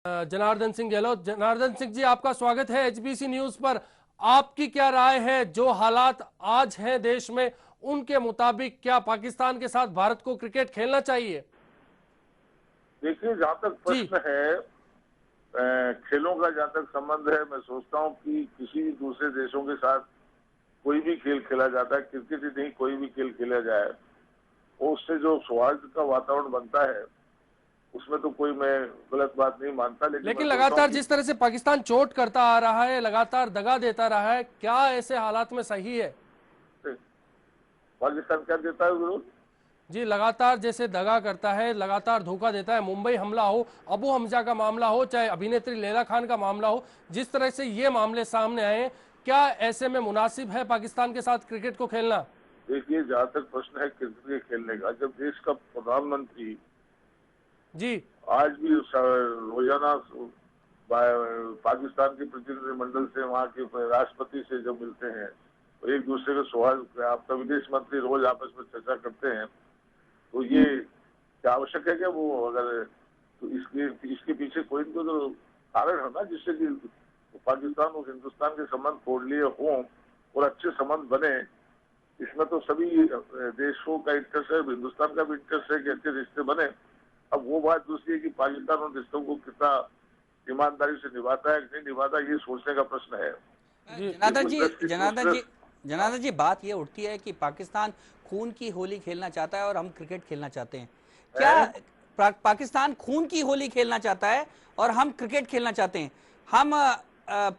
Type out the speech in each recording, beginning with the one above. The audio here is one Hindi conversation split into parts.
जनार्दन सिंह गहलोत। जनार्दन सिंह जी, आपका स्वागत है एचबीसी न्यूज पर। आपकी क्या राय है, जो हालात आज हैं देश में, उनके मुताबिक क्या पाकिस्तान के साथ भारत को क्रिकेट खेलना चाहिए? देखिए, जहाँ तक जी प्रश्न है खेलों का, जहाँ तक संबंध है, मैं सोचता हूँ कि किसी भी दूसरे देशों के साथ कोई भी खेल खेला जाता है, क्रिकेट ही नहीं कोई भी खेल खेला जाए, और उससे जो सौहार्द का वातावरण बनता है उसमें तो कोई मैं गलत बात नहीं मानता। लेकिन मैं लेकिन सोचता हूँ लगातार कि जिस तरह से पाकिस्तान चोट करता आ रहा है, लगातार दगा देता रहा है, क्या ऐसे हालात में सही है? पाकिस्तान क्या देता है विरोध? जी, लगातार जैसे दगा करता है, लगातार धोखा देता है। मुंबई हमला हो, अबू हमजा का मामला हो, चाहे अभिनेत्री लैला खान का मामला हो, जिस तरह से ये मामले सामने आए, क्या ऐसे में मुनासिब है पाकिस्तान के साथ क्रिकेट को खेलना? देखिए, जहाँ तक प्रश्न है क्रिकेट के खेलने का, जब देश का प्रधानमंत्री जी आज भी रोजाना पाकिस्तान के प्रतिनिधिमंडल से, वहाँ के राष्ट्रपति से जब मिलते हैं तो एक दूसरे के सौहार्द, आपका विदेश मंत्री रोज आपस में चर्चा करते हैं, तो ये क्या आवश्यक है क्या वो, अगर तो इसके पीछे कोई तो कारण है ना, जिससे कि पाकिस्तान और हिंदुस्तान के संबंध तोड़ लिए हों और अच्छे संबंध बने। इसमें तो सभी देशों का इंटरेस्ट है, हिंदुस्तान का भी इंटरेस्ट है कि अच्छे रिश्ते बने। अब वो बात दूसरी है कि पाकिस्तान उन रिश्तों को कितना ईमानदारी से निभाता है कि नहीं निभाता, ये सोचने का प्रश्न है। जनार्दन जी, बात ये उठती है कि पाकिस्तान खून की होली खेलना चाहता है और हम क्रिकेट खेलना चाहते हैं। क्या पाकिस्तान खून की होली खेलना चाहता है और हम क्रिकेट खेलना चाहते हैं? हम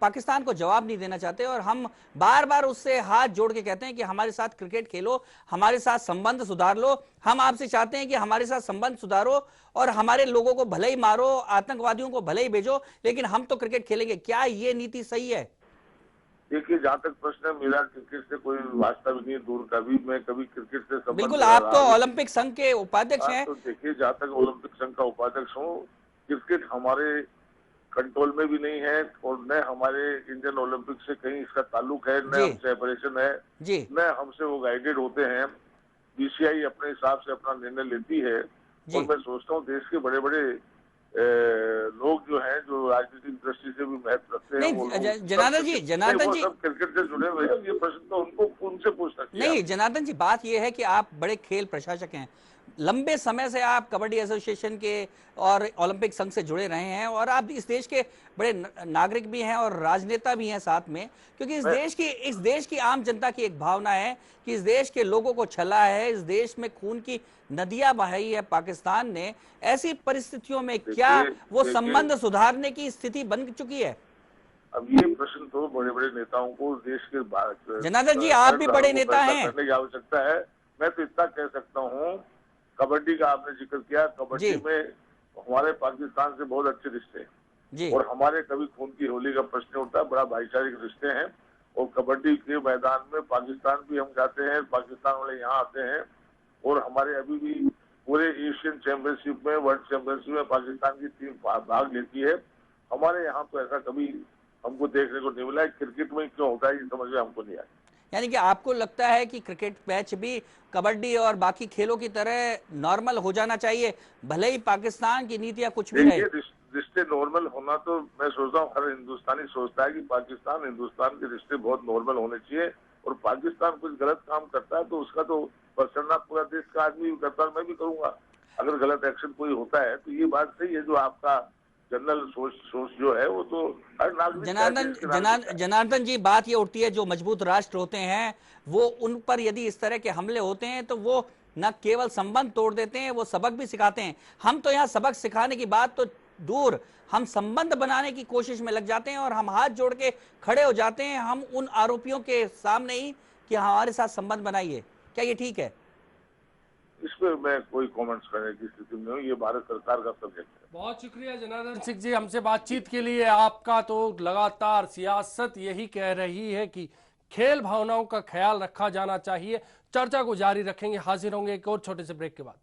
पाकिस्तान को जवाब नहीं देना चाहते और हम बार बार उससे हाथ जोड़ के कहते हैं कि हमारे साथ क्रिकेट खेलो, हमारे साथ संबंध सुधार लो। हम आपसे चाहते हैं कि हमारे साथ संबंध सुधारो और हमारे लोगों को भले ही मारो, आतंकवादियों को भले ही भेजो, लेकिन हम तो क्रिकेट खेलेंगे। क्या ये नीति सही है? देखिए, जहाँ तक प्रश्न है, मेरा क्रिकेट से कोई वास्ता भी नहीं, दूर का भी। मैं कभी क्रिकेट से संबंध बिल्कुल, आप तो ओलंपिक संघ के उपाध्यक्ष हैं। तो देखिए, जहाँ तक ओलंपिक संघ का उपाध्यक्ष हूँ, क्रिकेट हमारे कंट्रोल में भी नहीं है और न हमारे इंडियन ओलंपिक से कहीं इसका ताल्लुक है, न हमसे ऑपरेशन है, न हमसे वो गाइडेड होते हैं। बीसीआई अपने हिसाब से अपना निर्णय लेती है और मैं सोचता हूँ देश के बड़े बड़े लोग जो हैं, जो राजनीतिक दृष्टि से भी महत्व रखते हैं, वो जनार्दन जी सब क्रिकेट से जुड़े हुए हैं। ये प्रश्न तो उनसे पूछ सकते हैं। नहीं जनार्दन जी, बात ये है कि आप बड़े खेल प्रशासक हैं, लंबे समय से आप कबड्डी एसोसिएशन के और ओलंपिक संघ से जुड़े रहे हैं और आप इस देश के बड़े नागरिक भी हैं और राजनेता भी हैं साथ में, क्योंकि इस देश की आम जनता की एक भावना है कि इस देश के लोगों को छला है, इस देश में खून की नदियां बहाई है पाकिस्तान ने। ऐसी परिस्थितियों में क्या वो संबंध सुधारने की स्थिति बन चुकी है? अब ये प्रश्न तो बड़े बड़े नेताओं को, देश के जनार्दन जी, आप भी बड़े नेता हैं, करने की आवश्यकता है। मैं तो इतना कह सकता हूँ, कबड्डी का आपने जिक्र किया, कबड्डी में हमारे पाकिस्तान से बहुत अच्छे रिश्ते हैं और हमारे कभी खून की होली का प्रश्न उठता है, बड़ा भाईचारिक रिश्ते हैं। और कबड्डी के मैदान में पाकिस्तान भी हम जाते हैं, पाकिस्तान वाले यहाँ आते हैं और हमारे अभी भी पूरे एशियन चैंपियनशिप में, वर्ल्ड चैंपियनशिप में पाकिस्तान की टीम भाग लेती है। हमारे यहाँ तो ऐसा कभी हमको देखने को नहीं मिला है। क्रिकेट में क्यों होता है ये समझ में हमको नहीं आया। यानी कि आपको लगता है कि क्रिकेट मैच भी कबड्डी और बाकी खेलों की तरह नॉर्मल हो जाना चाहिए, भले ही पाकिस्तान की नीतियां कुछ भी रहे? रिश्ते नॉर्मल होना तो मैं सोचता हूँ हर हिंदुस्तानी सोचता है कि पाकिस्तान हिंदुस्तान के रिश्ते बहुत नॉर्मल होने चाहिए। और पाकिस्तान कुछ गलत काम करता है तो उसका तो पसंदना पूरा देश का आदमी भी करता है, मैं भी करूंगा। अगर गलत एक्शन कोई होता है तो ये बात सही है, जो आपका जनरल सोच जो है वो तो हर नागरिक। जनार्दन जी, बात ये उठती है, जो मजबूत राष्ट्र होते हैं वो उन पर यदि इस तरह के हमले होते हैं तो वो न केवल संबंध तोड़ देते हैं, वो सबक भी सिखाते हैं। हम तो यहाँ सबक सिखाने की बात तो दूर, हम संबंध बनाने की कोशिश में लग जाते हैं और हम हाथ जोड़ के खड़े हो जाते हैं हम उन आरोपियों के सामने ही कि हमारे साथ संबंध बनाइए। क्या ये ठीक है? इस पर मैं कोई कमेंट्स करने की स्थिति में हूँ, ये भारत सरकार का सब्जेक्ट है। बहुत शुक्रिया जनार्दन सिंह जी हमसे बातचीत के लिए। आपका तो लगातार सियासत यही कह रही है कि खेल भावनाओं का ख्याल रखा जाना चाहिए। चर्चा को जारी रखेंगे, हाजिर होंगे एक और छोटे से ब्रेक के बाद।